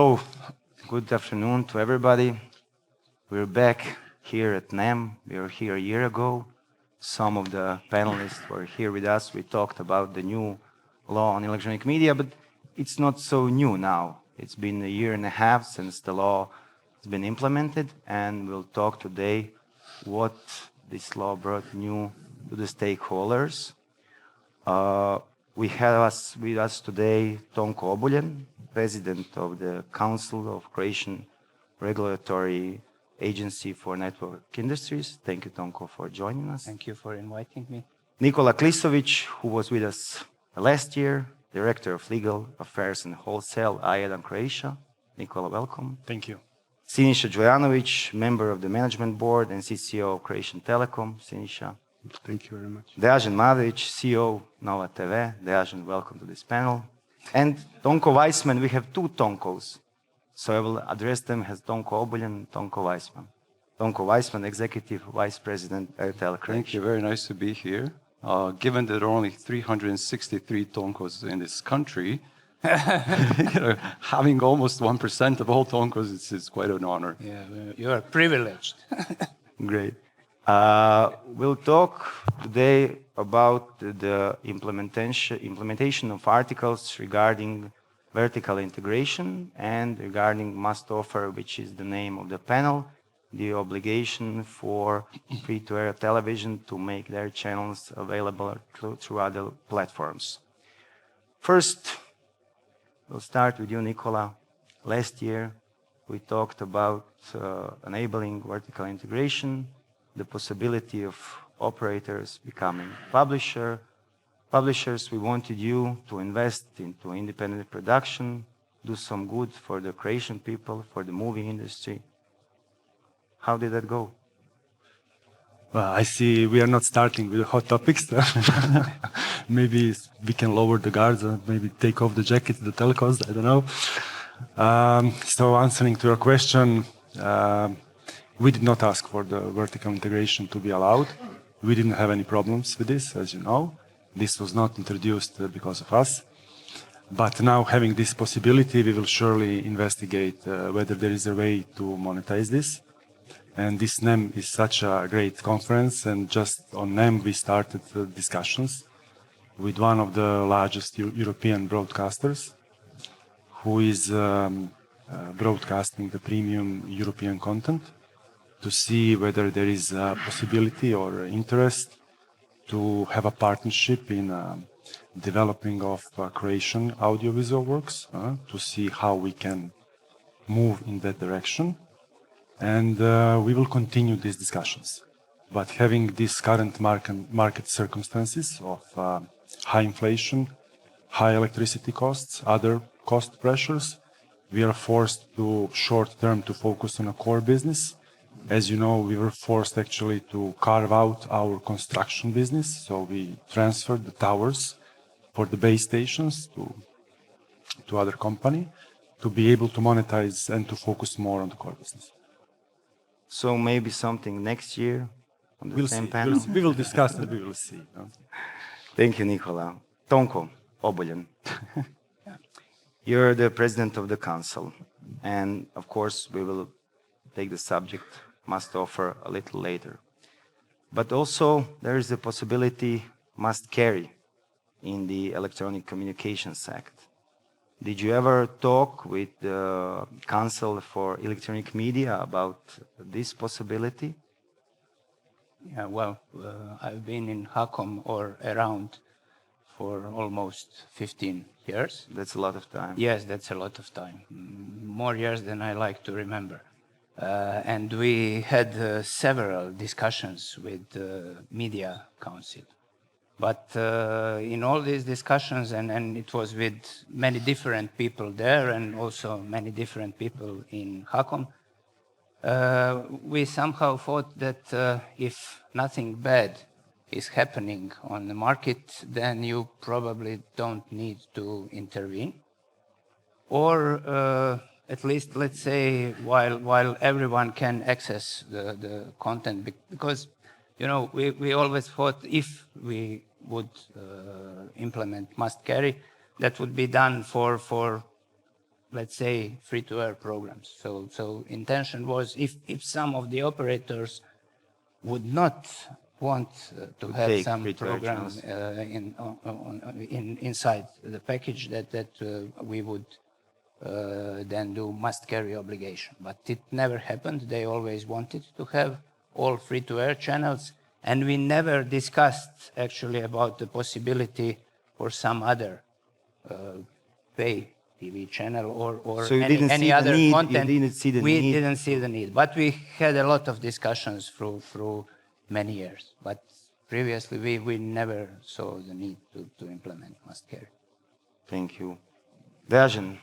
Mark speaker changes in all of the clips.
Speaker 1: So, good afternoon to everybody. We're back here at NEM. We were here a year ago. Some of the panelists were here with us. We talked about the new law on electronic media, but it's not so new now. It's been a year and a half since the law has been implemented, and we'll talk today what this law brought new to the stakeholders. We have with us today Tonko Obuljen, President of the Council of Croatian Regulatory Agency for Network Industries. Thank you, Tonko, for joining us.
Speaker 2: Thank you for inviting me.
Speaker 1: Nikola Klisović, who was with us last year, Director of Legal Affairs and Wholesale, IEDAN Croatia. Nikola, welcome.
Speaker 3: Thank you.
Speaker 1: Siniša Đuranović, Member of the Management Board and CCO of Croatian Telecom. Siniša.
Speaker 3: Thank you very much.
Speaker 1: Dražen Mavrić, CEO Nova TV. Dražen, welcome to this panel. And Tonko Weissmann, we have two Tonkos. So I will address them as Tonko Obuljen and Tonko Weissmann. Tonko Weissmann, Executive Vice President at Telecom.
Speaker 4: Thank you. Very nice to be here. Given that there are only 363 Tonkos in this country, having almost 1% of all Tonkos is quite an honor.
Speaker 2: Yeah, you are privileged.
Speaker 1: Great. We'll talk today about the implementation of articles regarding vertical integration and regarding must offer, which is the name of the panel, the obligation for free-to-air television to make their channels available through other platforms. First, we'll start with you, Nikola. Last year, we talked about enabling vertical integration, the possibility of operators becoming publishers. We wanted you to invest into independent production, do some good for the Croatian people, for the movie industry. How did that go?
Speaker 3: Well, I see we are not starting with the hot topics. Maybe we can lower the guards and maybe take off the jacket, the telecos, I don't know. So answering to your question, we did not ask for the vertical integration to be allowed. We didn't have any problems with this, as you know. This was not introduced because of us. But now having this possibility, we will surely investigate whether there is a way to monetize this. And this NEM is such a great conference, and just on NEM we started discussions with one of the largest European broadcasters who is broadcasting the premium European content, to see whether there is a possibility or interest to have a partnership in developing of Croatian audiovisual works, to see how we can move in that direction. And we will continue these discussions. But having these current market circumstances of high inflation, high electricity costs, other cost pressures, we are forced to short term to focus on a core business. As you know, we were forced actually to carve out our construction business. So we transferred the towers for the base stations to other company to be able to monetize and to focus more on the core business.
Speaker 1: So maybe something next year on the same panel?
Speaker 3: We will discuss and we will see.
Speaker 1: Thank you, Nikola. Tonko Obuljen. You're the president of the council. And of course, we will take the subject must offer a little later. But also, there is a possibility must carry in the Electronic Communications Act. Did you ever talk with the Council for Electronic Media about this possibility?
Speaker 2: Yeah, well, I've been in HAKOM or around for almost 15 years.
Speaker 1: That's a lot of time.
Speaker 2: Yes, that's a lot of time. More years than I like to remember. And we had several discussions with the Media Council. But in all these discussions, and it was with many different people there and also many different people in HAKOM, we somehow thought that if nothing bad is happening on the market, then you probably don't need to intervene. Or at least, let's say, while everyone can access the content, because, you know, we always thought if we would implement must carry, that would be done for let's say, free-to-air programs. So intention was if some of the operators would not want to have
Speaker 1: take
Speaker 2: some
Speaker 1: free-to-air
Speaker 2: program
Speaker 1: channels.
Speaker 2: inside the package, that we would then do must carry obligation. But it never happened. They always wanted to have all free-to-air channels, and we never discussed actually about the possibility for some other pay TV channel or
Speaker 1: So you didn't see
Speaker 2: any
Speaker 1: the
Speaker 2: other
Speaker 1: need, you
Speaker 2: content.
Speaker 1: didn't see the
Speaker 2: We
Speaker 1: need.
Speaker 2: didn't see the need, but we had a lot of discussions through many years. But previously, we never saw the need to implement must carry.
Speaker 1: Thank you. Dražen,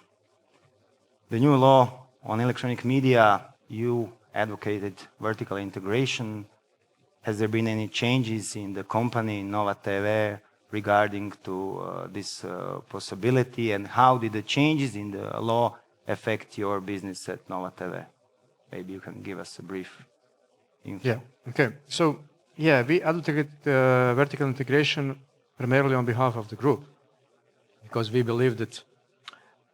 Speaker 1: the new law on electronic media, you advocated vertical integration. Has there been any changes in the company, Nova TV, regarding to this possibility, and how did the changes in the law affect your business at Nova TV? Maybe you can give us a brief info.
Speaker 5: Yeah, okay. So, yeah, we advocate vertical integration primarily on behalf of the group, because we believe that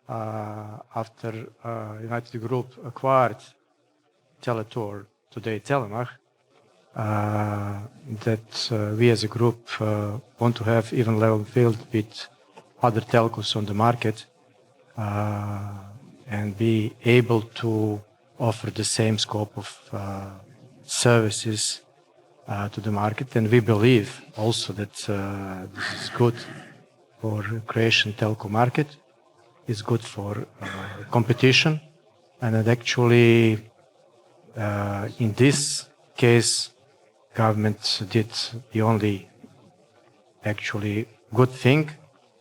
Speaker 5: after United Group acquired Tele2, today Telemach, that we as a group want to have even level field with other telcos on the market and be able to offer the same scope of services to the market. And we believe also that this is good for Croatian telco market, is good for competition, and it actually in this case government did the only actually good thing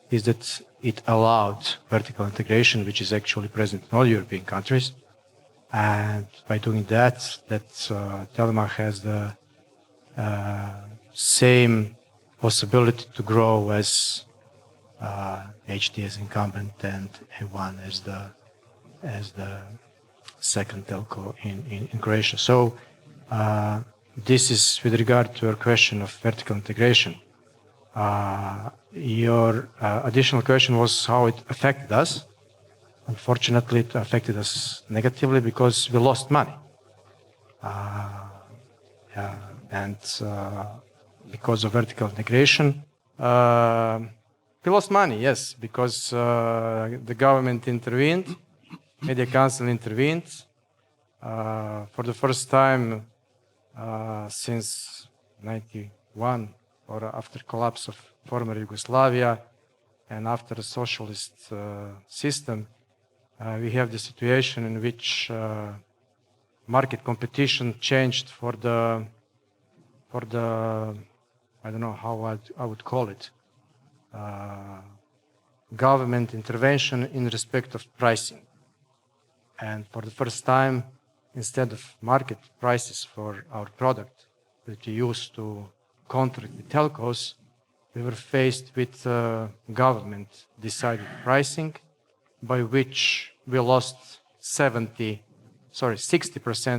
Speaker 5: is that it allowed vertical integration, which is actually present in all European countries. And by doing that, Telemach has the same possibility to grow as HD as incumbent and A1 as the second telco in Croatia. So this is with regard to your question of vertical integration. Your additional question was how it affected us. Unfortunately, it affected us negatively because we lost money. And because of vertical integration, we lost money, yes, because the government intervened, Media Council intervened. For the first time since 91, or after collapse of former Yugoslavia and after a socialist system, we have the situation in which market competition changed for the I don't know how I would call it, government intervention in respect of pricing. And for the first time, instead of market prices for our product that we used to contract with telcos, we were faced with government decided pricing, by which we lost 60%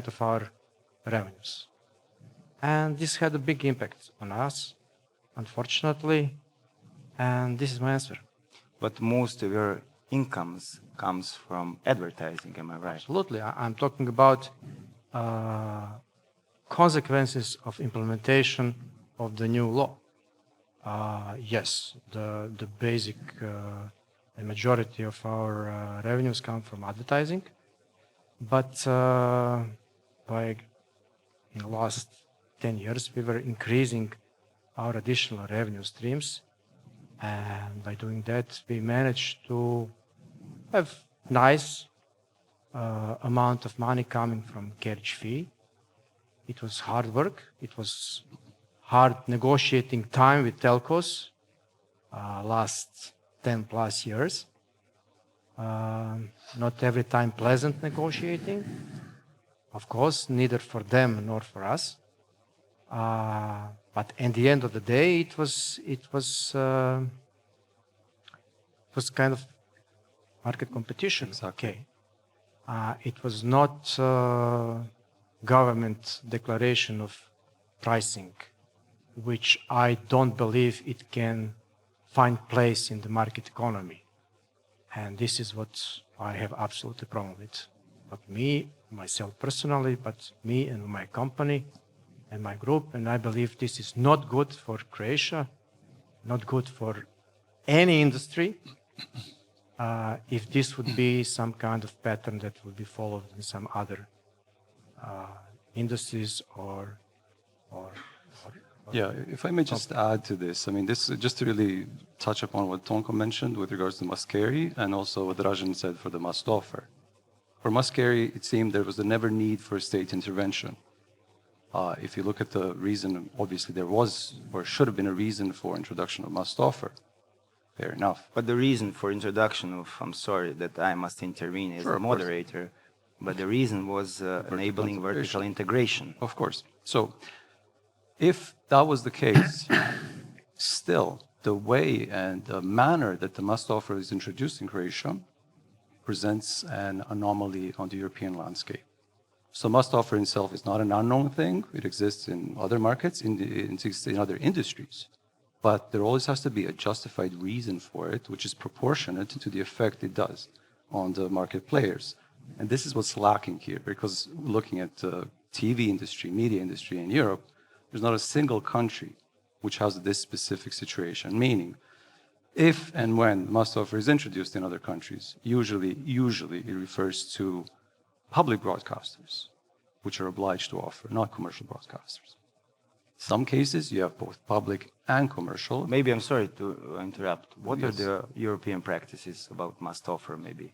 Speaker 5: of our revenues. And this had a big impact on us, unfortunately, and this is my answer.
Speaker 1: But most of your incomes comes from advertising, am I right?
Speaker 5: Absolutely. I'm talking about consequences of implementation of the new law. Yes, the basic, the majority of our revenues come from advertising, but in the last 10 years, we were increasing our additional revenue streams, and by doing that, we managed to have nice amount of money coming from carriage fee. It was hard work. It was hard negotiating time with telcos last 10 plus years. Not every time pleasant negotiating, of course, neither for them nor for us. But at the end of the day, it was kind of market competition.
Speaker 1: Exactly.
Speaker 5: Okay. It was not government declaration of pricing, which I don't believe it can find place in the market economy. And this is what I have absolutely problem with. Not me, myself personally, but me and my company and my group. And I believe this is not good for Croatia, not good for any industry. If this would be some kind of pattern that would be followed in some other industries or
Speaker 4: Yeah, if I may just add to this, I mean, this just to really touch upon what Tonko mentioned with regards to must carry and also what Dražen said for the must offer. For must carry, it seemed there was a never need for state intervention. If you look at the reason, obviously there was or should have been a reason for introduction of must offer. Fair enough.
Speaker 1: But the reason for introduction of, I'm sorry that I must intervene as
Speaker 4: Sure,
Speaker 1: a
Speaker 4: of course.
Speaker 1: moderator, but the reason was enabling vertical integration.
Speaker 4: Of course. So if that was the case, still the way and the manner that the must offer is introduced in Croatia presents an anomaly on the European landscape. So must offer itself is not an unknown thing. It exists in other markets, it exists in other industries. But there always has to be a justified reason for it, which is proportionate to the effect it does on the market players. And this is what's lacking here, because looking at the TV industry, media industry in Europe, there's not a single country which has this specific situation, meaning if and when must offer is introduced in other countries, usually it refers to public broadcasters, which are obliged to offer, not commercial broadcasters. Some cases, you have both public and commercial.
Speaker 1: Maybe I'm sorry to interrupt. What are
Speaker 4: Yes.
Speaker 1: the European practices about must offer, maybe?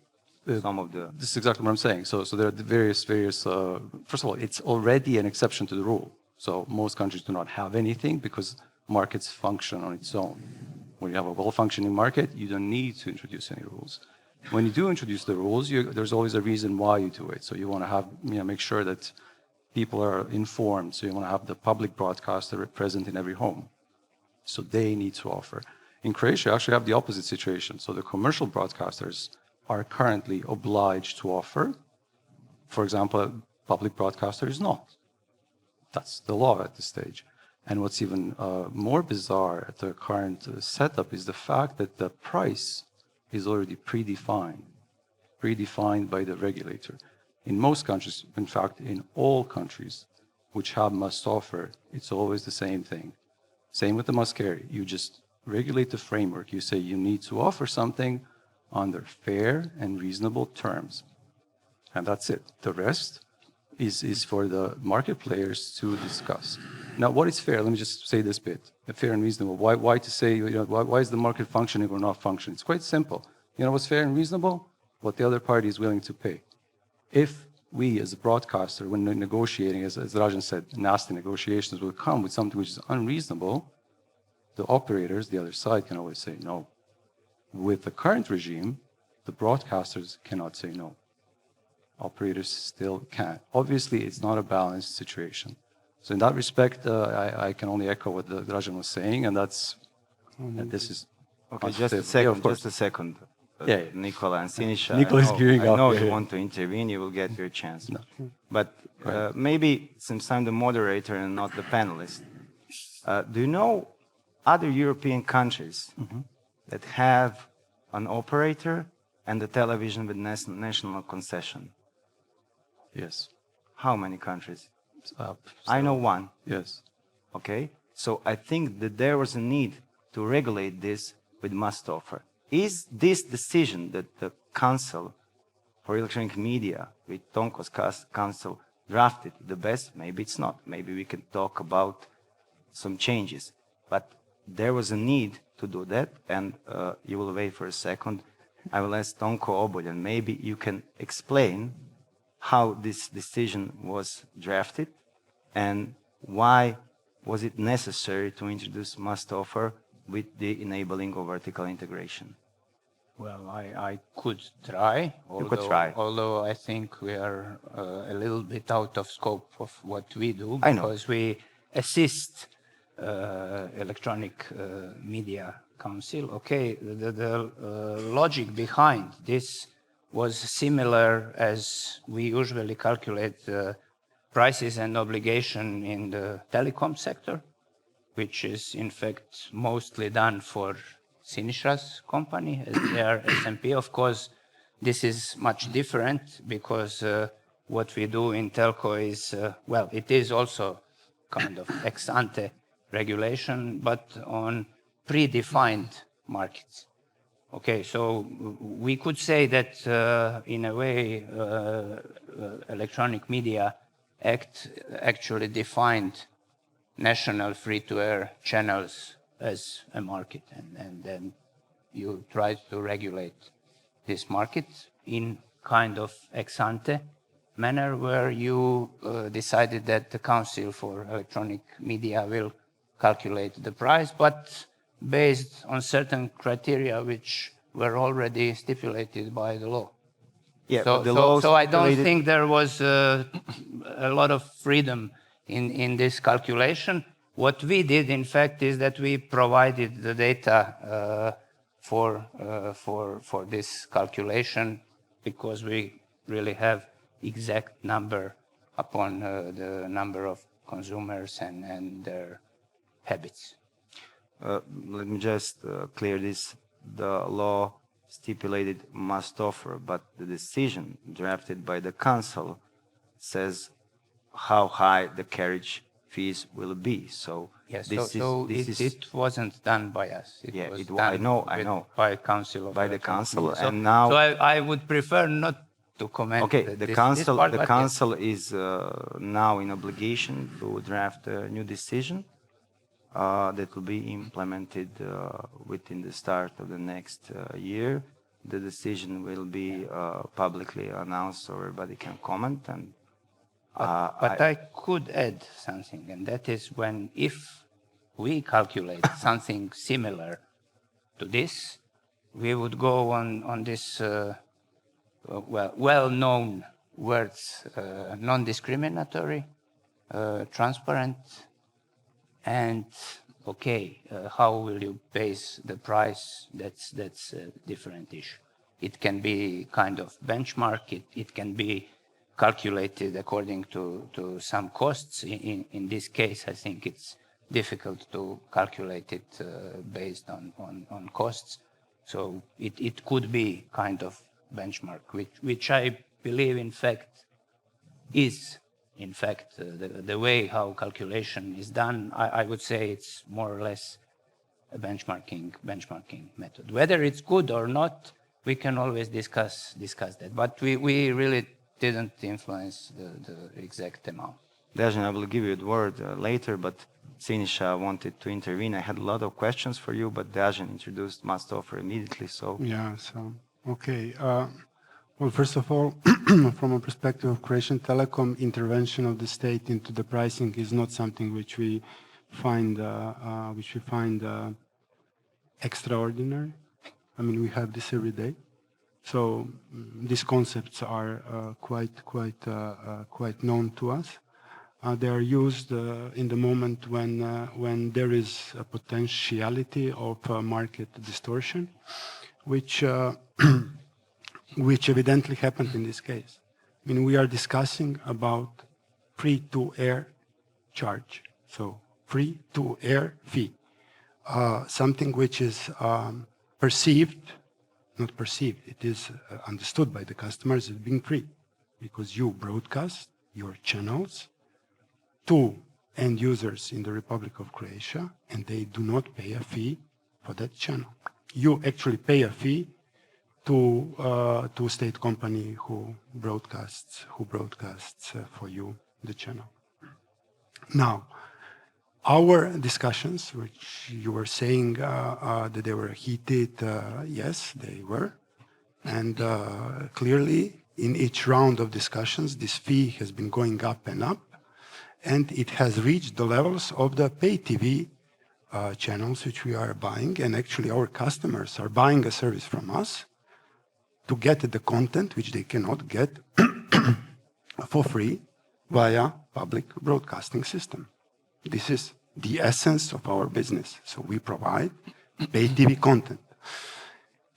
Speaker 1: Some of the...
Speaker 4: This is exactly what I'm saying. So there are the various, first of all, it's already an exception to the rule. So most countries do not have anything because markets function on its own. When you have a well-functioning market, you don't need to introduce any rules. When you do introduce the rules, there's always a reason why you do it. So you want to have, make sure that people are informed. So you want to have the public broadcaster present in every home. So they need to offer. In Croatia, you actually have the opposite situation. So the commercial broadcasters are currently obliged to offer. For example, a public broadcaster is not. That's the law at this stage. And what's even more bizarre at the current setup is the fact that the price is already predefined by the regulator. In most countries, in fact, in all countries which have must offer, it's always the same thing. Same with the must carry. You just regulate the framework. You say you need to offer something under fair and reasonable terms. And that's it. The rest is for the market players to discuss. Now, what is fair? Let me just say this bit. Fair and reasonable. Why to say, why is the market functioning or not functioning? It's quite simple. You know what's fair and reasonable? What the other party is willing to pay. If we, as a broadcaster, when negotiating, as Dražen said, nasty negotiations will come with something which is unreasonable, the operators, the other side, can always say no. With the current regime, the broadcasters cannot say no. Operators still can. Obviously, it's not a balanced situation. So in that respect, I can only echo what Dražen was saying, and that's, and this is...
Speaker 1: Okay, just a second.
Speaker 4: Yeah.
Speaker 1: Nikola and Siniša.
Speaker 3: Nikola is gearing up.
Speaker 1: I know you
Speaker 3: Yeah.
Speaker 1: want to intervene, you will get your chance.
Speaker 4: No.
Speaker 1: But maybe, since I'm the moderator and not the panelist, do you know other European countries that have an operator and a television with national concession?
Speaker 4: Yes.
Speaker 1: How many countries? I know one.
Speaker 4: Yes.
Speaker 1: Okay? So I think that there was a need to regulate this with must offer. Is this decision that the Council for Electronic Media, with Tonko's council, drafted the best? Maybe it's not. Maybe we can talk about some changes. But there was a need to do that, and you will wait for a second. I will ask Tonko Obuljen, maybe you can explain how this decision was drafted and why was it necessary to introduce must offer with the enabling of vertical integration?
Speaker 2: Well, I could try.
Speaker 1: You could try.
Speaker 2: Although I think we are a little bit out of scope of what we do.
Speaker 1: I know.
Speaker 2: Because we assist Electronic Media Council. Okay, the logic behind this was similar as we usually calculate prices and obligation in the telecom sector, which is in fact mostly done for Sinisha's company, as they are SMP. Of course, this is much different because what we do in telco is, well, it is also kind of ex ante regulation, but on predefined markets. Okay, so we could say that in a way, Electronic Media Act actually defined national free-to-air channels as a market, and then you try to regulate this market in kind of ex-ante manner, where you decided that the Council for Electronic Media will calculate the price, but based on certain criteria which were already stipulated by the law.
Speaker 1: Yeah,
Speaker 2: So,
Speaker 1: but the law
Speaker 2: so I don't
Speaker 1: stipulated-
Speaker 2: think there was a lot of freedom in this calculation. What we did, in fact, is that we provided the data for this calculation, because we really have exact number upon the number of consumers and their habits.
Speaker 1: Let me just clear this. The law stipulated must offer, but the decision drafted by the council says how high the carriage fees will be. So
Speaker 2: Yes,
Speaker 1: this
Speaker 2: it wasn't done by us. It
Speaker 1: Yeah,
Speaker 2: was
Speaker 1: it wa- I
Speaker 2: done
Speaker 1: know.
Speaker 2: by Council of
Speaker 1: By the
Speaker 2: Electronic
Speaker 1: council,
Speaker 2: Media. So-
Speaker 1: and now-
Speaker 2: So I would prefer not to comment.
Speaker 1: Okay,
Speaker 2: this-
Speaker 1: the
Speaker 2: this
Speaker 1: council
Speaker 2: part,
Speaker 1: the
Speaker 2: but yes.
Speaker 1: council is now in obligation to draft a new decision that will be implemented within the start of the next year. The decision will be publicly announced so everybody can comment. And
Speaker 2: But I could add something, and that is when if we calculate something similar to this, we would go on this well-known words, non-discriminatory, transparent, and okay, how will you base the price? That's a different issue. It can be kind of benchmark. It can be calculated according to some costs. In this case, I think it's difficult to calculate it based on costs. So it could be kind of benchmark, which I believe, in fact, is the way how calculation is done. I would say it's more or less a benchmarking method. Whether it's good or not, we can always discuss that. But we really didn't influence the exact amount.
Speaker 1: Dražen, I will give you the word later, but Siniša wanted to intervene. I had a lot of questions for you, but Dražen introduced must offer immediately. So
Speaker 6: Yeah, so, okay. Well, first of all, from a perspective of Croatian Telecom, intervention of the state into the pricing is not something which we find extraordinary. I mean, we have this every day. So these concepts are quite known to us. They are used in the moment when there is a potentiality of market distortion, which evidently happened in this case. I mean, we are discussing about free-to-air charge, so free-to-air fee, something which is not perceived, it is understood by the customers as being free, because you broadcast your channels to end users in the Republic of Croatia, and they do not pay a fee for that channel. You actually pay a fee to a state company who broadcasts for you the channel. Now, our discussions, which you were saying that they were heated, yes, they were. And clearly, in each round of discussions, this fee has been going up and up. And it has reached the levels of the pay TV channels which we are buying. And actually, our customers are buying a service from us to get the content which they cannot get for free via public broadcasting system. This is the essence of our business. So we provide pay TV content.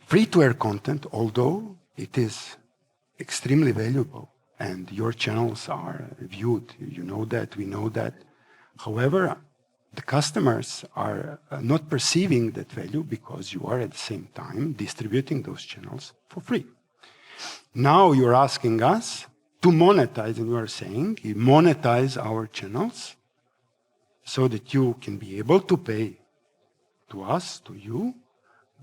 Speaker 6: Free-to-air content, although it is extremely valuable and your channels are viewed, you know that, we know that. However, the customers are not perceiving that value because you are at the same time distributing those channels for free. Now you're asking us to monetize, and you are saying, you monetize our channels so that you can be able to pay to us, to you,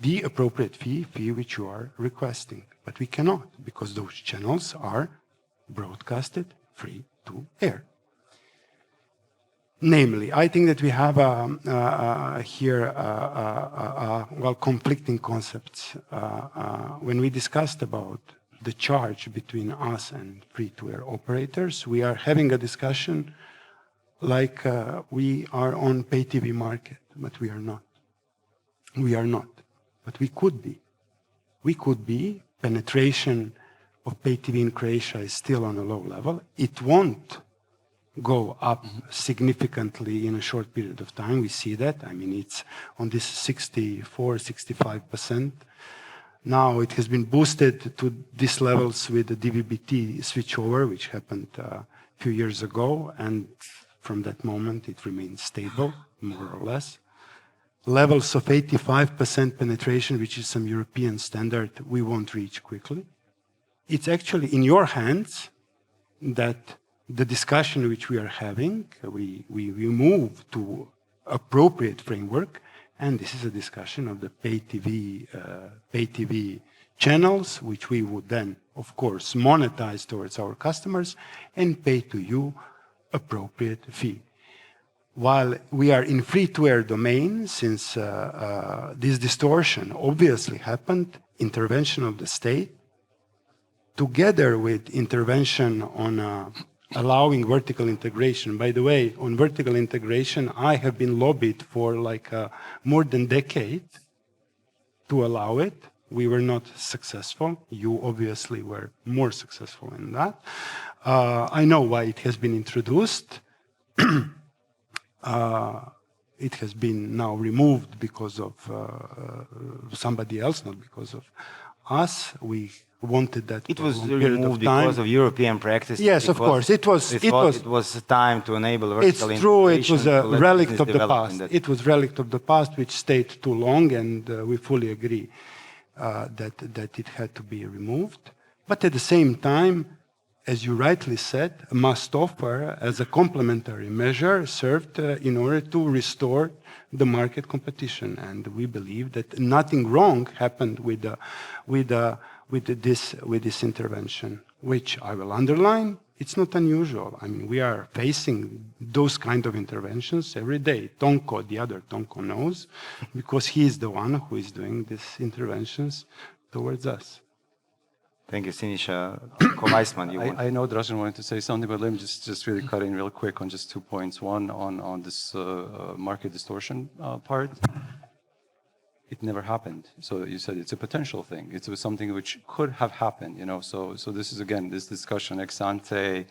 Speaker 6: the appropriate fee which you are requesting. But we cannot, because those channels are broadcasted free to air. Namely, I think that we have here conflicting concepts. When we discussed about the charge between us and free-to-air operators, we are having a discussion like we are on pay TV market, but we are not. We are not, but we could be. We could be. Penetration of pay TV in Croatia is still on a low level. It won't go up significantly in a short period of time. We see that. I mean, it's on this 64, 65%. Now it has been boosted to these levels with the DVB-T switchover, which happened a few years ago. And from that moment, it remains stable, more or less. Levels of 85% penetration, which is some European standard, we won't reach quickly. It's actually in your hands that the discussion which we are having, we move to appropriate framework, and this is a discussion of the pay TV channels, which we would then, of course, monetize towards our customers and pay to you appropriate fee. While we are in free-to-air domain, since this distortion obviously happened, intervention of the state, together with intervention on allowing vertical integration. By the way, on vertical integration, I have been lobbied for like more than a decade to allow it. We were not successful. You obviously were more successful in that. I know why it has been introduced. It has been now removed because of somebody else, not because of us. We wanted that.
Speaker 1: It was removed because of European practice.
Speaker 6: Yes, of course. It was
Speaker 1: time to enable vertical integration.
Speaker 6: It's true. It was a relic of the past. It was relic of the past, which stayed too long, and we fully agree that it had to be removed. But at the same time, as you rightly said, must offer as a complementary measure served in order to restore the market competition. And we believe that nothing wrong happened with this intervention, which I will underline. It's not unusual. I mean, we are facing those kind of interventions every day. Tonko, the other Tonko, knows because he is the one who is doing these interventions towards us.
Speaker 1: Thank you, Siniša. Weissmann, you want?
Speaker 4: I know Dražen wanted to say something, but let me just really cut in real quick on just 2 points. One, on this market distortion part. It never happened. So you said it's a potential thing. It was something which could have happened, you know. So this is, again, this discussion ex ante,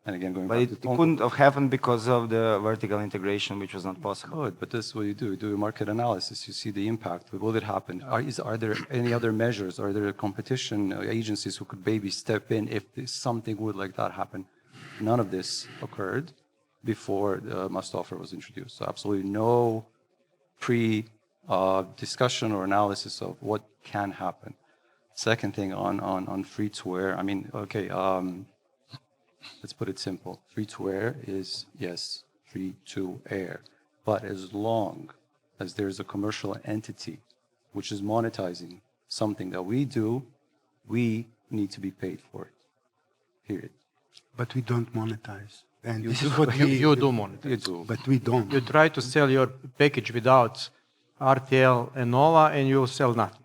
Speaker 4: and again, going back to
Speaker 1: But it couldn't have happened because of the vertical integration, which was not possible.
Speaker 4: Good, but this is what you do. You do a market analysis. You see the impact. Will it happen? Are there any other measures? Are there competition agencies who could maybe step in if something would like that happen? None of this occurred before the must offer was introduced. So absolutely no discussion or analysis of what can happen. Second thing on free-to-air. I mean, okay. Let's put it simple. Free-to-air is, yes, free-to-air. But as long as there's a commercial entity which is monetizing something that we do, we need to be paid for it. Period.
Speaker 6: But we don't monetize. And
Speaker 5: You do monetize.
Speaker 4: You do.
Speaker 6: But we don't.
Speaker 5: You try to sell your package without RTL and Nova, and you sell nothing.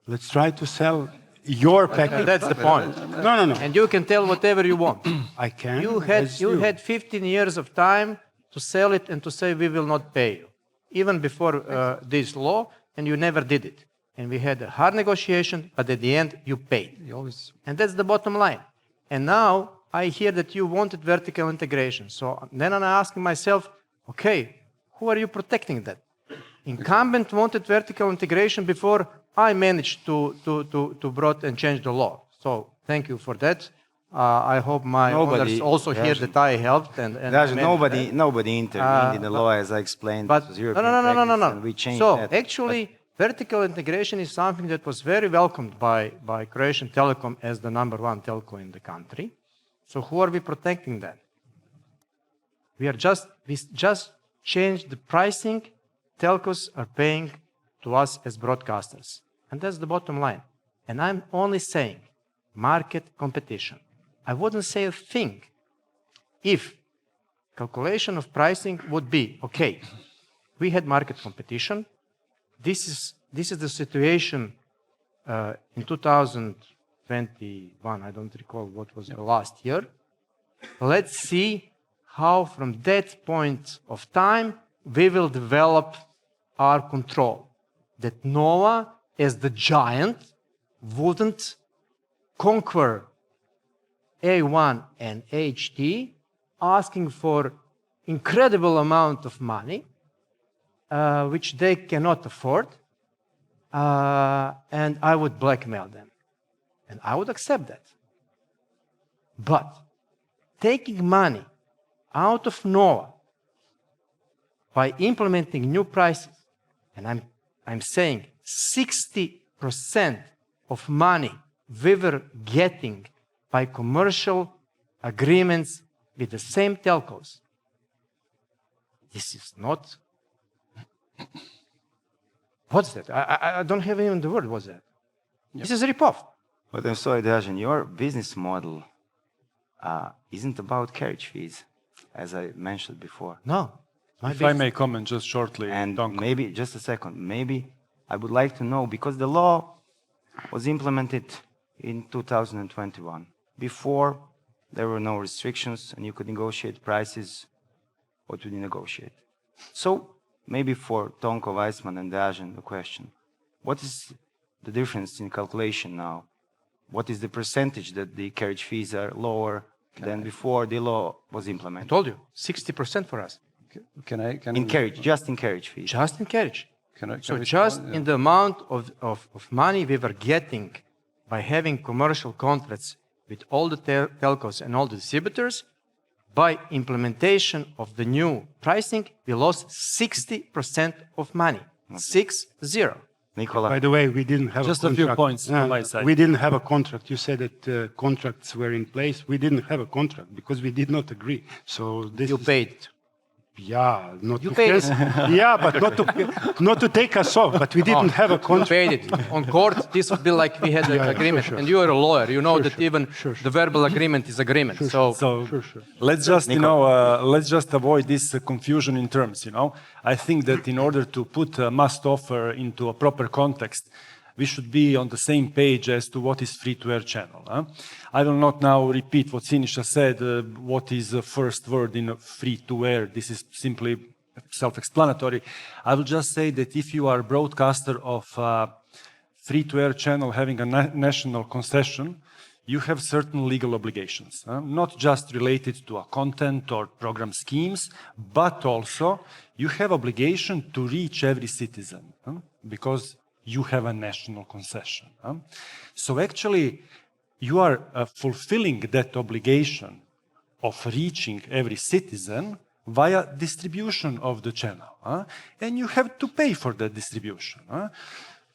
Speaker 6: Let's try to sell your package.
Speaker 5: That's the point.
Speaker 6: No.
Speaker 5: And you can tell whatever you want.
Speaker 6: I can.
Speaker 5: You had 15 years of time to sell it and to say we will not pay you, even before this law, and you never did it. And we had a hard negotiation, but at the end you paid. And that's the bottom line. And now I hear that you wanted vertical integration. So then I'm asking myself, okay, who are you protecting that? Incumbent wanted vertical integration before I managed to brought and change the law. So thank you for that. I hope my others also hear that I helped. And
Speaker 1: Nobody intervened in the law, as I explained.
Speaker 5: But
Speaker 1: It was European practice, and we changed
Speaker 5: so
Speaker 1: that.
Speaker 5: actually, vertical integration is something that was very welcomed by Croatian Telecom as the #1 telco in the country. So who are we protecting then? We just changed the pricing telcos are paying to us as broadcasters. And that's the bottom line. And I'm only saying market competition. I wouldn't say a thing if calculation of pricing would be, okay, we had market competition. This is the situation in 2021. I don't recall what was the last year. Let's see how from that point of time we will develop our control. That Nova, as the giant, wouldn't conquer A1 and HT, asking for incredible amount of money, which they cannot afford, and I would blackmail them. And I would accept that. But taking money out of Nova by implementing new prices, and I'm saying 60% of money we were getting by commercial agreements with the same telcos. This is not... What's that? I don't have even the word, what's that? Yep. This is a rip-off.
Speaker 1: But I'm sorry, Dražen, your business model isn't about carriage fees, as I mentioned before.
Speaker 5: No.
Speaker 3: If I may comment just shortly.
Speaker 1: And
Speaker 3: Tonko.
Speaker 1: maybe, just a second, maybe I would like to know, because the law was implemented in 2021. Before, there were no restrictions and you could negotiate prices, what would you negotiate? So, maybe for Tonko, Weissmann and Dražen, the question, what is the difference in calculation now? What is the percentage that the carriage fees are lower than before the law was implemented?
Speaker 5: I told you, 60% for us.
Speaker 1: In carriage, just in carriage fees.
Speaker 5: Just in carriage. In the amount of money we were getting by having commercial contracts with all the telcos and all the distributors, by implementation of the new pricing, we lost 60% of money. 60.
Speaker 1: Nikola.
Speaker 6: By the way, we didn't have
Speaker 3: just
Speaker 6: a contract.
Speaker 3: a few points from my side.
Speaker 6: We didn't have a contract. You said that contracts were in place. We didn't have a contract because we did not agree. So this
Speaker 5: you paid.
Speaker 6: Yeah, not
Speaker 5: you
Speaker 6: to
Speaker 5: paid it.
Speaker 6: Yeah, but not to take us off. But we didn't have a contract.
Speaker 5: You paid it on court. This would be like we had an agreement, and you are a lawyer. You know that even the verbal agreement is agreement.
Speaker 3: Let's just let's just avoid this confusion in terms. I think that in order to put a must offer into a proper context, we should be on the same page as to what is free-to-air channel. I will not now repeat what Siniša said, what is the first word in free-to-air. This is simply self-explanatory. I will just say that if you are a broadcaster of a free-to-air channel having a national concession, you have certain legal obligations, not just related to a content or program schemes, but also you have obligation to reach every citizen, because you have a national concession. So actually, you are fulfilling that obligation of reaching every citizen via distribution of the channel. And you have to pay for that distribution.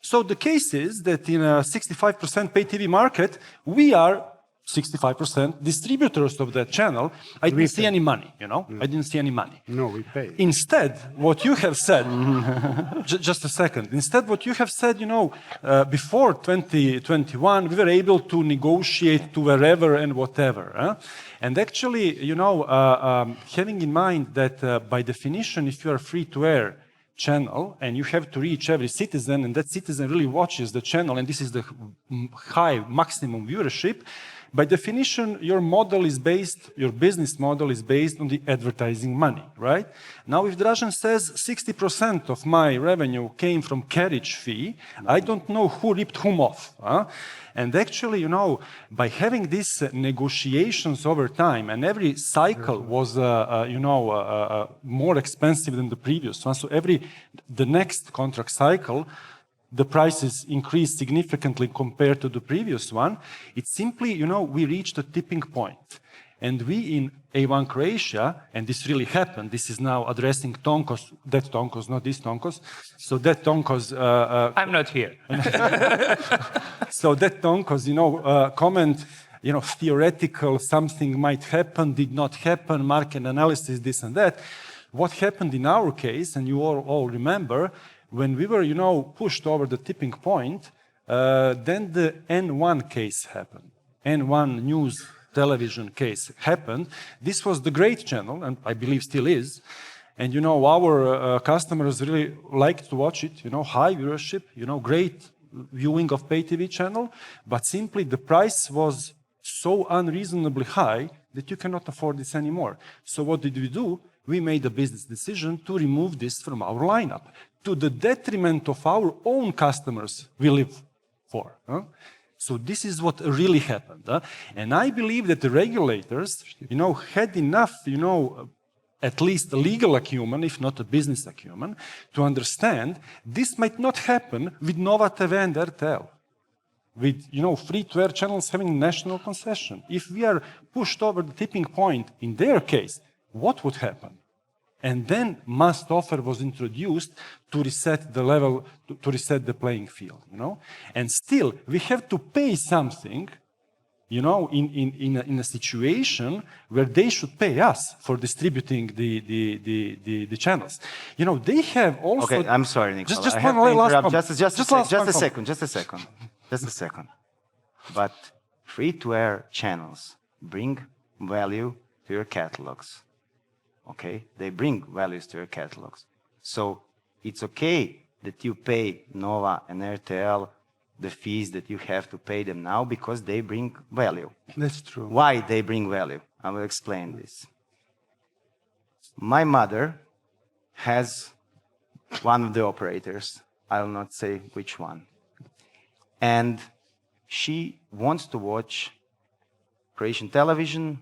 Speaker 3: So the case is that in a 65% pay TV market, we are 65% distributors of that channel. I didn't see any money, I didn't see any money.
Speaker 6: No, we pay.
Speaker 3: Instead, what you have said, just a second, instead what you have said, before 2021, we were able to negotiate to wherever and whatever. And actually, having in mind that by definition, if you are free to air channel and you have to reach every citizen and that citizen really watches the channel and this is the high maximum viewership, by definition, your business model is based on the advertising money, right? Now, if Dražen says 60% of my revenue came from carriage fee, I don't know who ripped whom off. And actually, by having these negotiations over time, and every cycle was, more expensive than the previous one, so the next contract cycle, the prices increased significantly compared to the previous one. It's simply, we reached a tipping point. And we in A1 Croatia, and this really happened, this is now addressing Tonkos, that Tonkos, not this Tonkos. So that Tonkos...
Speaker 2: I'm not here.
Speaker 3: So that Tonkos, comment, theoretical, something might happen, did not happen, market analysis, this and that. What happened in our case, and you all remember, when we were, pushed over the tipping point, then the N1 case happened. N1 news television case happened. This was the great channel, and I believe still is. And, our customers really liked to watch it, high viewership, great viewing of pay TV channel, but simply the price was so unreasonably high that you cannot afford this anymore. So what did we do? We made a business decision to remove this from our lineup, to the detriment of our own customers we live for. So this is what really happened. And I believe that the regulators, had enough, at least a legal acumen, if not a business acumen, to understand this might not happen with Nova TV and RTL. With, free-to-air channels having national concession. If we are pushed over the tipping point in their case, what would happen? And then must offer was introduced to reset the level, to reset the playing field, And still, we have to pay something, in a situation where they should pay us for distributing the channels. They have also...
Speaker 1: Okay, I'm sorry, Nikola.
Speaker 3: Just
Speaker 1: I have
Speaker 3: one
Speaker 1: to
Speaker 3: last
Speaker 1: interrupt.
Speaker 3: comment.
Speaker 1: Just a second. But free-to-air channels bring value to your catalogs. Okay? They bring values to your catalogs. So it's okay that you pay Nova and RTL the fees that you have to pay them now because they bring value.
Speaker 6: That's true.
Speaker 1: Why they bring value? I will explain this. My mother has one of the operators. I will not say which one. And she wants to watch Croatian television,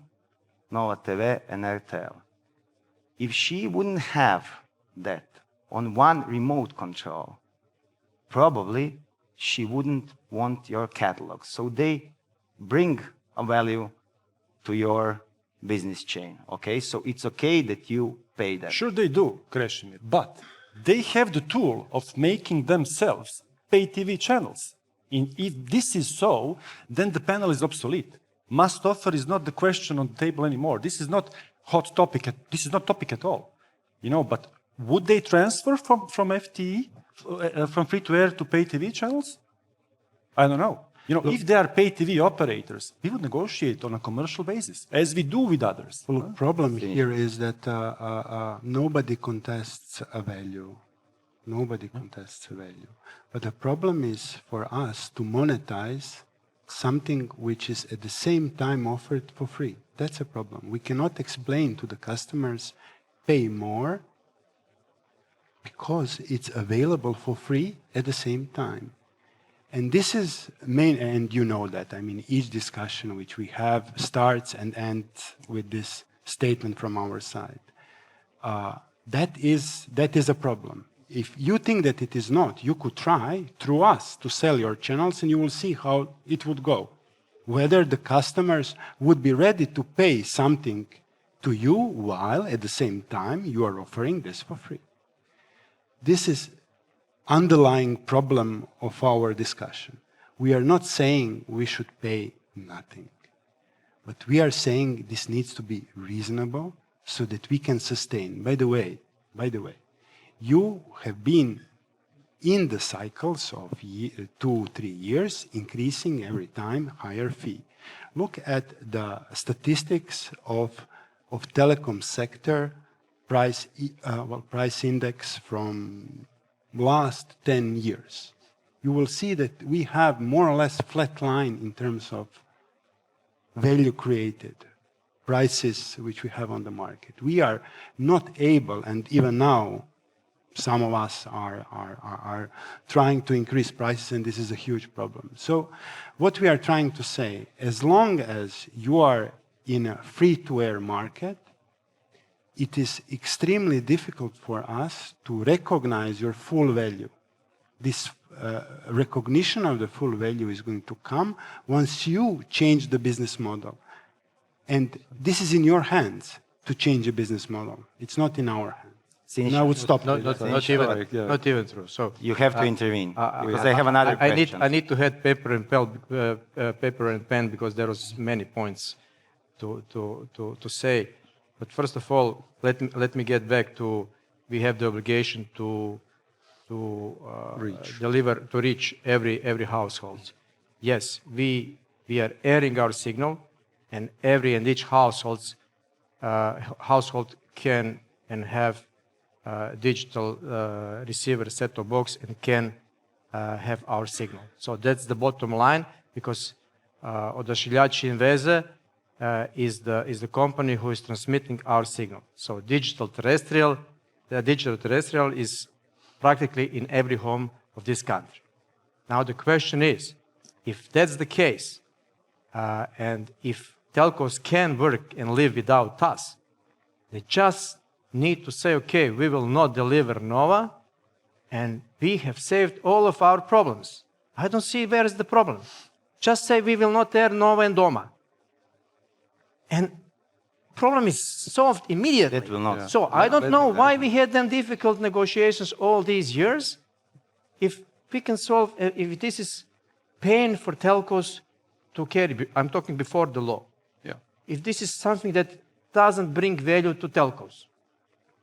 Speaker 1: Nova TV and RTL. If she wouldn't have that on one remote control, probably she wouldn't want your catalog. So they bring a value to your business chain, okay? So it's okay that you pay that.
Speaker 3: Sure they do, Krešimir, but they have the tool of making themselves pay TV channels. If this is so, then the panel is obsolete. Must offer is not the question on the table anymore. This is not hot topic. This is not topic at all. But would they transfer from FTE, from free-to-air to pay TV channels? I don't know. If they are pay TV operators, we would negotiate on a commercial basis, as we do with others.
Speaker 6: Well, the problem here is that nobody contests a value. Nobody contests a value. But the problem is for us to monetize something which is at the same time offered for free. That's a problem. We cannot explain to the customers, pay more, because it's available for free at the same time. And this is main, and you know that. I mean, each discussion which we have starts and ends with this statement from our side. That is a problem. If you think that it is not, you could try through us to sell your channels and you will see how it would go. Whether the customers would be ready to pay something to you while at the same time you are offering this for free. This is underlying problem of our discussion. We are not saying we should pay nothing, but we are saying this needs to be reasonable so that we can sustain. By the way, you have been in the cycles of 2-3 years, increasing every time higher fee. Look at the statistics of telecom sector price index from last 10 years. You will see that we have more or less flat line in terms of value created, prices which we have on the market. We are not able, and even now, some of us are trying to increase prices, and this is a huge problem. So what we are trying to say, as long as you are in a free-to-air market, it is extremely difficult for us to recognize your full value. this recognition of the full value is going to come once you change the business model. And this is in your hands to change a business model. It's not in our hands.
Speaker 1: Siniša.
Speaker 6: And I would stop.
Speaker 5: Not even true. So
Speaker 1: You have to intervene because I have another question.
Speaker 5: I need to have paper and pen because there was many points to say. But first of all, let me get back to we have the obligation to reach every household. Yes, we are airing our signal, and each household can and have digital receiver set-top box and can have our signal. So that's the bottom line, because Odašiljači in Veze is the company who is transmitting our signal. So digital terrestrial is practically in every home of this country. Now the question is, if that's the case, and if telcos can work and live without us, they just need to say, okay, we will not deliver Nova, and we have saved all of our problems. I don't see where is the problem. Just say we will not air Nova and Doma. And problem is solved immediately.
Speaker 1: That will not. Yeah.
Speaker 5: So I don't know why we had them difficult negotiations all these years. If we can solve, if this is pain for telcos to carry, I'm talking before the law.
Speaker 4: Yeah.
Speaker 5: If this is something that doesn't bring value to telcos.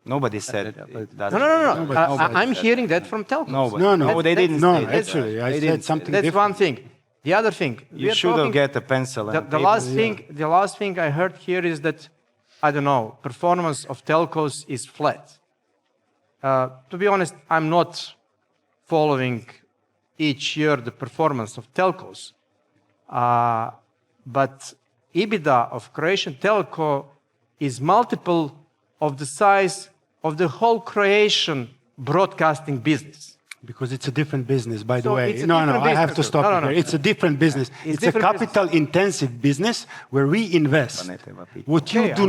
Speaker 1: Nobody said it doesn't.
Speaker 5: No. I'm hearing that from telcos.
Speaker 6: No,
Speaker 1: they didn't
Speaker 6: No,
Speaker 1: say that.
Speaker 6: actually, I said something
Speaker 5: That's
Speaker 6: different.
Speaker 5: one thing. The other thing,
Speaker 1: You should have get a pencil and
Speaker 5: the last thing I heard here is that, I don't know, performance of telcos is flat. To be honest, I'm not following each year the performance of telcos, but EBITDA of Croatian telco is multiple of the size of the whole Croatian broadcasting business.
Speaker 6: Because it's a different business, by the
Speaker 5: So
Speaker 6: way.
Speaker 5: it's a
Speaker 6: No,
Speaker 5: different
Speaker 6: I have to
Speaker 5: business.
Speaker 6: stop
Speaker 5: No,
Speaker 6: you
Speaker 5: no.
Speaker 6: here. It's a different business. It's a
Speaker 5: different
Speaker 6: capital-intensive business where we invest. What you
Speaker 5: Okay,
Speaker 6: do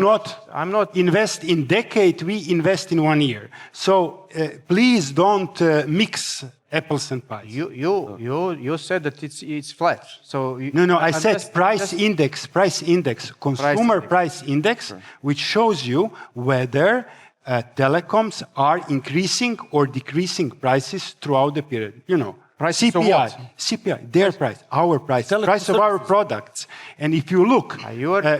Speaker 5: I'm not
Speaker 6: invest in decade, we invest in 1 year. So please don't mix apples and pies.
Speaker 5: You said that it's flat. So
Speaker 6: No, I said price index, consumer price index, which shows you whether telecoms are increasing or decreasing prices throughout the period. You know,
Speaker 5: Prices of what?
Speaker 6: CPI, their price, our price, price of our products. And if you look,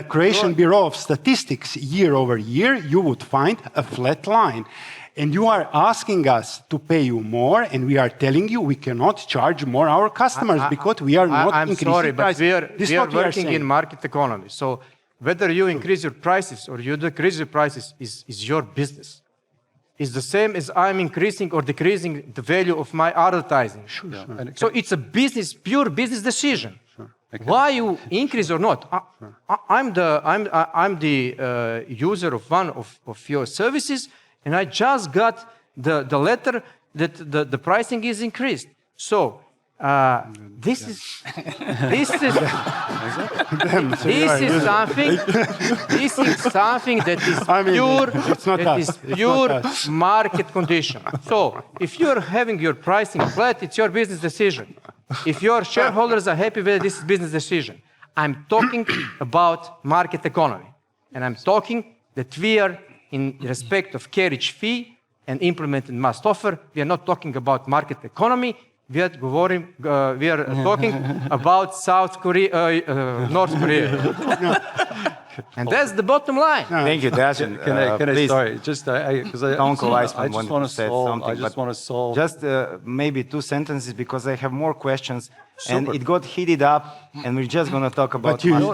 Speaker 6: Croatian Bureau of Statistics year over year, you would find a flat line. And you are asking us to pay you more, and we are telling you we cannot charge more our customers because we are not increasing
Speaker 5: sorry,
Speaker 6: prices.
Speaker 5: but we are working
Speaker 6: saying.
Speaker 5: in market economy. So whether you increase your prices or you decrease your prices is your business. It's the same as I'm increasing or decreasing the value of my advertising.
Speaker 6: Sure.
Speaker 5: So it's a pure business decision. Why you increase or not? I'm the user of one of your services, and I just got the letter that the pricing is increased. So this is something that is pure market condition. So if you're having your pricing flat, it's your business decision. If your shareholders are happy with this business decision, I'm talking about market economy, and I'm talking that we are in respect of carriage fee and implemented must offer. We are not talking about market economy. We are talking about North Korea. And that's the bottom line.
Speaker 1: Thank you, Dražen.
Speaker 4: Can I
Speaker 1: please.
Speaker 4: sorry, just because
Speaker 1: Tonko Weissmann
Speaker 4: I just want to
Speaker 1: say
Speaker 4: solve.
Speaker 1: something.
Speaker 4: I just want to solve.
Speaker 1: Just maybe 2 sentences because I have more questions. And it got heated up, and we're just going to talk about.
Speaker 6: But you knew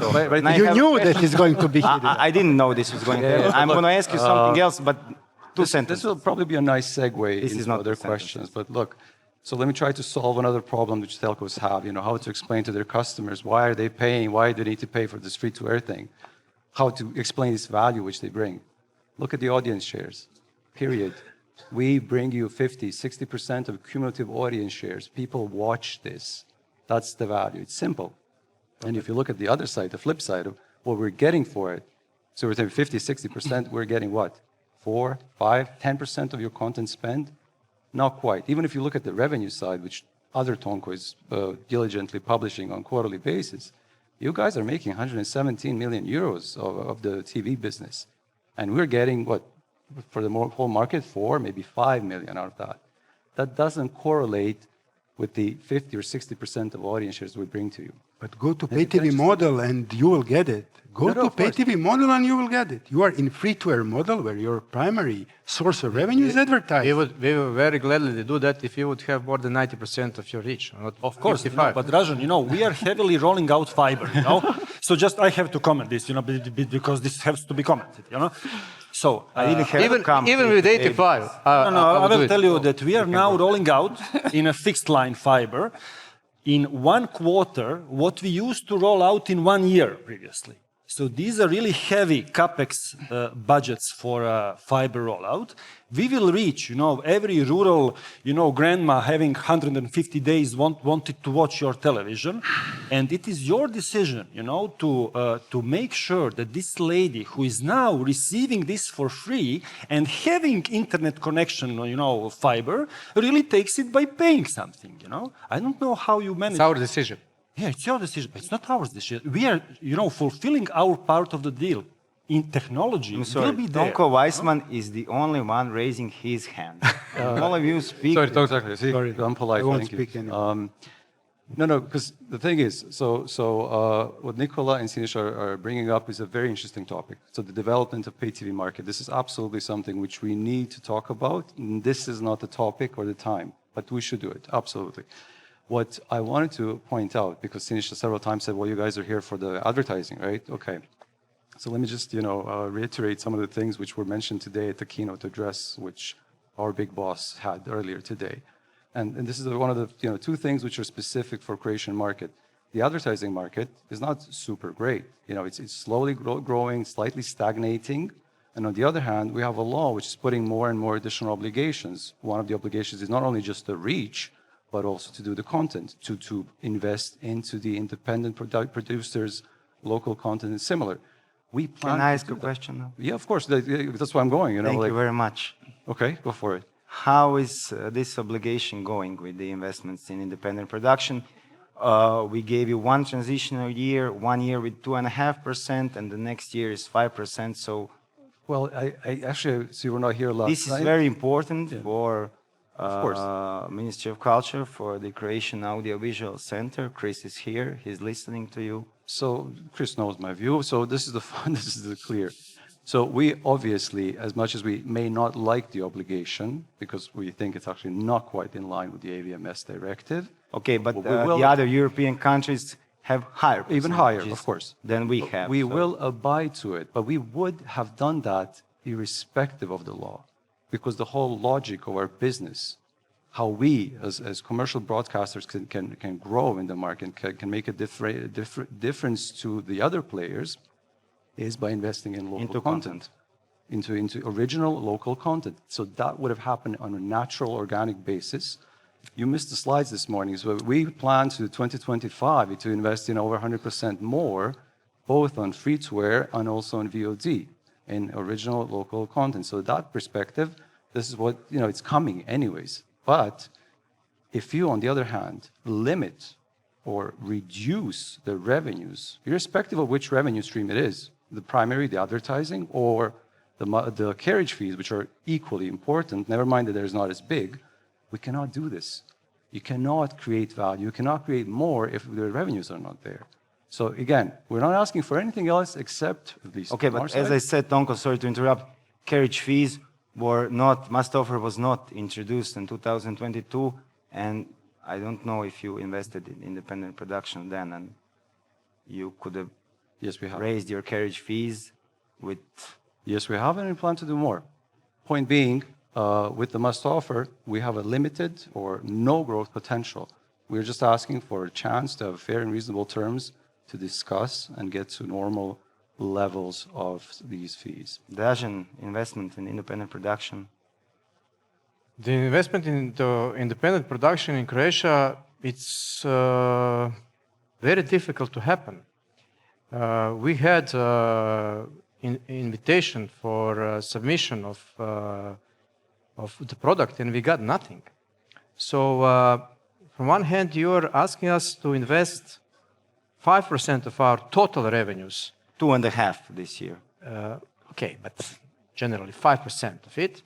Speaker 6: that it's going to be heated up.
Speaker 1: I didn't know this was going to happen. I'm going to ask you something else, but 2 sentences.
Speaker 4: This will probably be a nice segue
Speaker 1: This is
Speaker 4: into
Speaker 1: not
Speaker 4: other
Speaker 1: 2 sentences.
Speaker 4: questions. But look, so let me try to solve another problem which telcos have. You know, how to explain to their customers why are they paying, why do they need to pay for this free-to-air thing, how to explain this value which they bring. Look at the audience shares. Period. We bring you 50, 60% of cumulative audience shares. People watch this. That's the value. It's simple. And if you look at the other side, the flip side of what we're getting for it, so we're saying 50, 60%, we're getting what? 4, 5, 10% of your content spend? Not quite. Even if you look at the revenue side, which other Tonko is diligently publishing on quarterly basis, you guys are making 117 million euros of the TV business. And we're getting, what, for the whole market, 4, maybe 5 million out of that. That doesn't correlate with the 50 or 60% of audience shares we bring to you.
Speaker 6: But go to pay TV model and you will get it. Go to pay TV model and you will get it. You are in free-to-air model where your primary source of revenue is advertising.
Speaker 5: We would very gladly do that if you would have more than 90% of your reach. Not
Speaker 7: Of course,
Speaker 5: 55.
Speaker 7: but Dražen, we are heavily rolling out fiber, So just I have to comment this, because this has to be commented, So
Speaker 1: I didn't have
Speaker 5: even with 85.
Speaker 7: I will tell you that we are now rolling out in a fixed line fiber in 1 quarter what we used to roll out in 1 year previously. So these are really heavy capex budgets for fiber rollout. We will reach, every rural, grandma having 150 days wanted to watch your television, and it is your decision, to make sure that this lady who is now receiving this for free and having internet connection, fiber, really takes it by paying something, I don't know how you manage.
Speaker 5: It's our decision.
Speaker 7: Yeah, it's your decision, but it's not our decision. We are, fulfilling our part of the deal. In technology,
Speaker 1: I'm sorry,
Speaker 7: will be there.
Speaker 1: Tonko Weissmann is the only one raising his hand. All of you speak.
Speaker 4: Sorry, Tonko, sorry, I'm polite.
Speaker 6: I won't
Speaker 4: thank
Speaker 6: speak
Speaker 4: you.
Speaker 6: anymore.
Speaker 4: No, because the thing is, so what Nikola and Siniša are bringing up is a very interesting topic. So the development of pay TV market, this is absolutely something which we need to talk about. And this is not the topic or the time, but we should do it, absolutely. What I wanted to point out, because Siniša several times said, well, you guys are here for the advertising, right? Okay. So let me just, reiterate some of the things which were mentioned today at the keynote address, which our big boss had earlier today. And this is one of the 2 things which are specific for Croatian market. The advertising market is not super great. It's slowly growing, slightly stagnating. And on the other hand, we have a law which is putting more and more additional obligations. One of the obligations is not only just the reach, but also to do the content, to invest into the independent producers, local content, and similar. We plan.
Speaker 1: Can I ask a question now?
Speaker 4: Yeah, of course. That's why I'm going.
Speaker 1: Thank you very much.
Speaker 4: Okay, go for it.
Speaker 1: How is this obligation going with the investments in independent production? We gave you 1 transitional year, 1 year with 2.5%, and the next year is 5%. So,
Speaker 4: well, I actually, so you were not here last night.
Speaker 1: This is very important for Ministry of Culture, for the Croatian Audiovisual Center. Chris is here. He's listening to you.
Speaker 4: So Chris knows my view. So this is this is the clear. So we obviously, as much as we may not like the obligation, because we think it's actually not quite in line with the AVMS directive.
Speaker 1: Okay, but the other European countries have higher,
Speaker 4: even higher, of course,
Speaker 1: than we have.
Speaker 4: We will abide to it, but we would have done that irrespective of the law, because the whole logic of our business, how we as commercial broadcasters can grow in the market, can make a difference to the other players, is by investing in local content. Into original local content. So that would have happened on a natural, organic basis. You missed the slides this morning. So we plan to 2025 to invest in over 100% more, both on free-to-air and also on VOD, in original local content. So that perspective, this is what, it's coming anyways. But if you, on the other hand, limit or reduce the revenues, irrespective of which revenue stream it is, the primary, the advertising, or the carriage fees, which are equally important, never mind that they're not as big, we cannot do this. You cannot create value. You cannot create more if the revenues are not there. So again, we're not asking for anything else except at least.
Speaker 1: Okay, but as I said, Tonko, sorry to interrupt, carriage fees were not, must offer was not introduced in 2022, and I don't know if you invested in independent production then, and you could have raised your carriage fees with...
Speaker 4: Yes, we have, and we plan to do more. Point being, with the must offer, we have a limited or no growth potential. We're just asking for a chance to have fair and reasonable terms to discuss and get to normal levels of these fees.
Speaker 1: Dražen, investment in independent production.
Speaker 5: The investment in the independent production in Croatia, it's very difficult to happen. We had invitation for submission of of the product, and we got nothing. So from one hand, you're asking us to invest 5% of our total revenues.
Speaker 1: 2.5 this year.
Speaker 5: Okay, but generally 5% of it.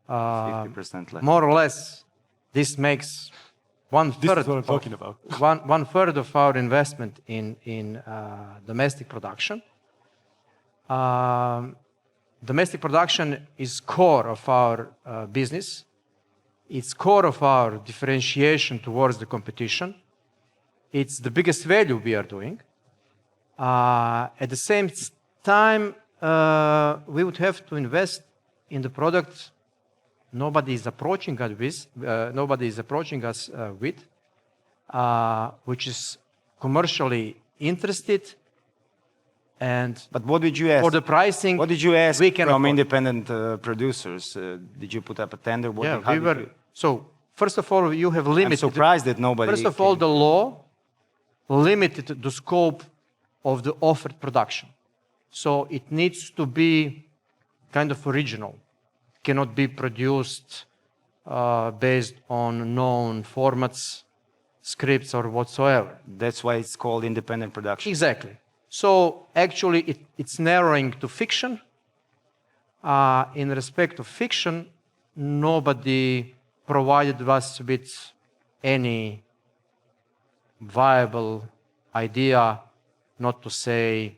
Speaker 1: 50% less.
Speaker 5: More or less, this makes one
Speaker 3: This
Speaker 5: third.
Speaker 3: is what I'm talking about.
Speaker 5: One third of our investment in domestic production. Domestic production is core of our business. It's core of our differentiation towards the competition. It's the biggest value we are doing. At the same time, we would have to invest in the product nobody is approaching us with, which is commercially interested.
Speaker 1: But what did you ask?
Speaker 5: For the pricing,
Speaker 1: what did you ask
Speaker 5: we can
Speaker 1: from
Speaker 5: afford.
Speaker 1: independent producers? Did you put up a tender?
Speaker 5: Yeah, we were. So first of all, you have limited.
Speaker 1: I'm surprised that nobody.
Speaker 5: First of all, the law limited the scope of the offered production. So it needs to be kind of original. Cannot be produced based on known formats, scripts, or whatsoever.
Speaker 1: That's why it's called independent production.
Speaker 5: Exactly. So actually, it's narrowing to fiction. In respect of fiction, nobody provided us with any viable idea, not to say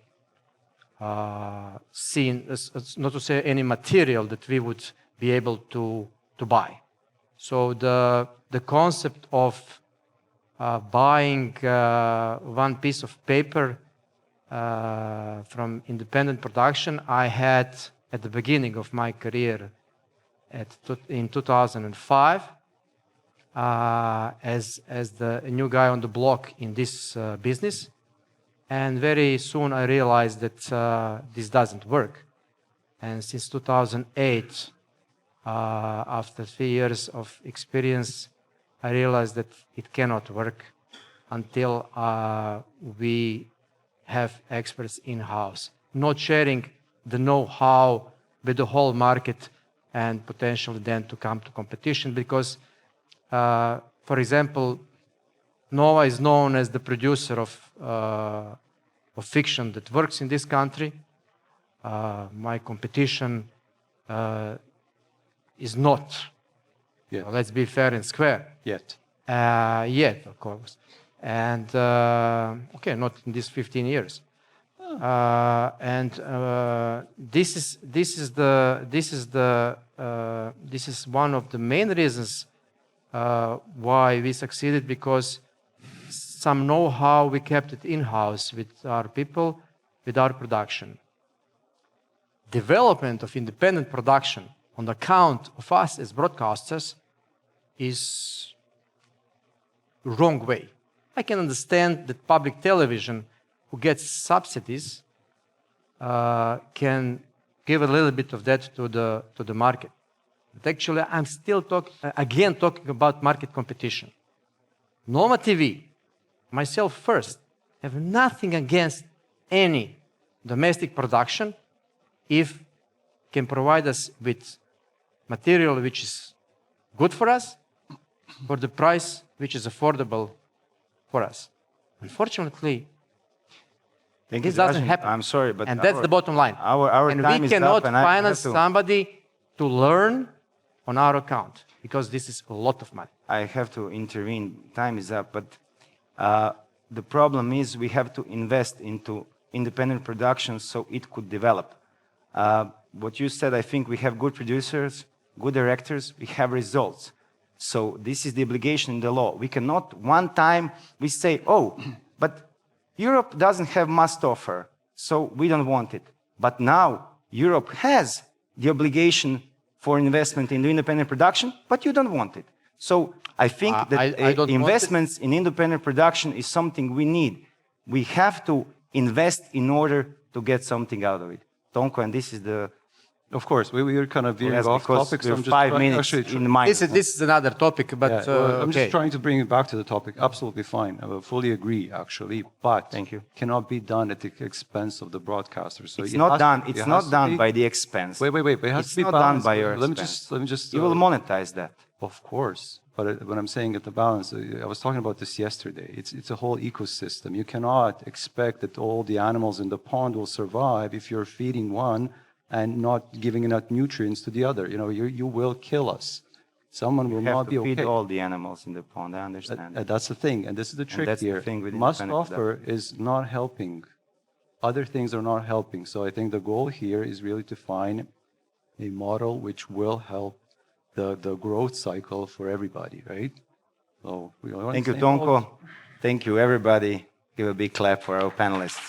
Speaker 5: not to say any material that we would be able to buy. So the concept of buying one piece of paper from independent production, I had at the beginning of my career in 2005 as the new guy on the block in this business. And very soon I realized that this doesn't work. And since 2008, after 3 years of experience, I realized that it cannot work until we have experts in-house, not sharing the know-how with the whole market and potentially then to come to competition. Because, for example, Nova is known as the producer of fiction that works in this country. My competition is not.
Speaker 4: Yeah.
Speaker 5: Let's be fair and square.
Speaker 4: Yet.
Speaker 5: Yet, of course. And okay, not in these 15 years. This is one of the main reasons why we succeeded, because some know-how we kept it in-house with our people, with our production. Development of independent production on account of us as broadcasters is wrong way. I can understand that public television, who gets subsidies, can give a little bit of that to the market. But actually, I'm still talking about market competition. Nova TV, myself first, have nothing against any domestic production if can provide us with material which is good for us, for the price which is affordable for us. Unfortunately, this doesn't happen.
Speaker 1: I'm sorry, but
Speaker 5: that's the bottom line.
Speaker 1: Our
Speaker 5: and
Speaker 1: time
Speaker 5: we
Speaker 1: is
Speaker 5: cannot
Speaker 1: up, and I
Speaker 5: finance
Speaker 1: have to-
Speaker 5: somebody to learn on our account, because this is a lot of money.
Speaker 1: I have to intervene. Time is up, but the problem is we have to invest into independent production so it could develop. What you said, I think we have good producers, good directors, we have results. So this is the obligation in the law. We cannot one time we say, oh, but Europe doesn't have must offer, so we don't want it. But now Europe has the obligation for investment in the independent production, but you don't want it. So I think that
Speaker 5: I don't
Speaker 1: investments in independent production is something we need. We have to invest in order to get something out of it. Tonko, and this is the
Speaker 4: Of course, we are kind of veering
Speaker 1: Yes,
Speaker 4: off
Speaker 1: because
Speaker 4: topics.
Speaker 1: we're
Speaker 4: I'm just
Speaker 1: 5
Speaker 4: trying-
Speaker 1: minutes
Speaker 4: actually,
Speaker 1: in mind.
Speaker 5: This is another topic, but
Speaker 4: yeah, well, I'm
Speaker 5: okay.
Speaker 4: just trying to bring it back to the topic. Absolutely fine. I will fully agree, actually, but
Speaker 1: Thank you.
Speaker 4: cannot be done at the expense of the broadcaster. So
Speaker 1: It's
Speaker 4: it
Speaker 1: not
Speaker 4: has
Speaker 1: done.
Speaker 4: to-
Speaker 1: It's
Speaker 4: it
Speaker 1: not
Speaker 4: has to
Speaker 1: done
Speaker 4: be-
Speaker 1: by the expense.
Speaker 4: Wait. It has
Speaker 1: It's
Speaker 4: to be
Speaker 1: not done
Speaker 4: balanced.
Speaker 1: by your
Speaker 4: Let me
Speaker 1: expense.
Speaker 4: just.
Speaker 1: You will monetize that.
Speaker 4: Of course, but when I'm saying at the balance, I was talking about this yesterday. It's a whole ecosystem. You cannot expect that all the animals in the pond will survive if you're feeding one and not giving enough nutrients to the other. You will kill us. Someone will
Speaker 1: You have
Speaker 4: not be
Speaker 1: to feed
Speaker 4: okay.
Speaker 1: all the animals in the pond. I understand.
Speaker 4: That's the thing, and this is the trick
Speaker 1: that's the
Speaker 4: here.
Speaker 1: thing with
Speaker 4: Must
Speaker 1: independent
Speaker 4: offer is not helping. Other things are not helping. So I think the goal here is really to find a model which will help the growth cycle for everybody, right? So we all
Speaker 1: Thank you,
Speaker 4: understand all-
Speaker 1: Tonko. Thank you, everybody. Give a big clap for our panelists.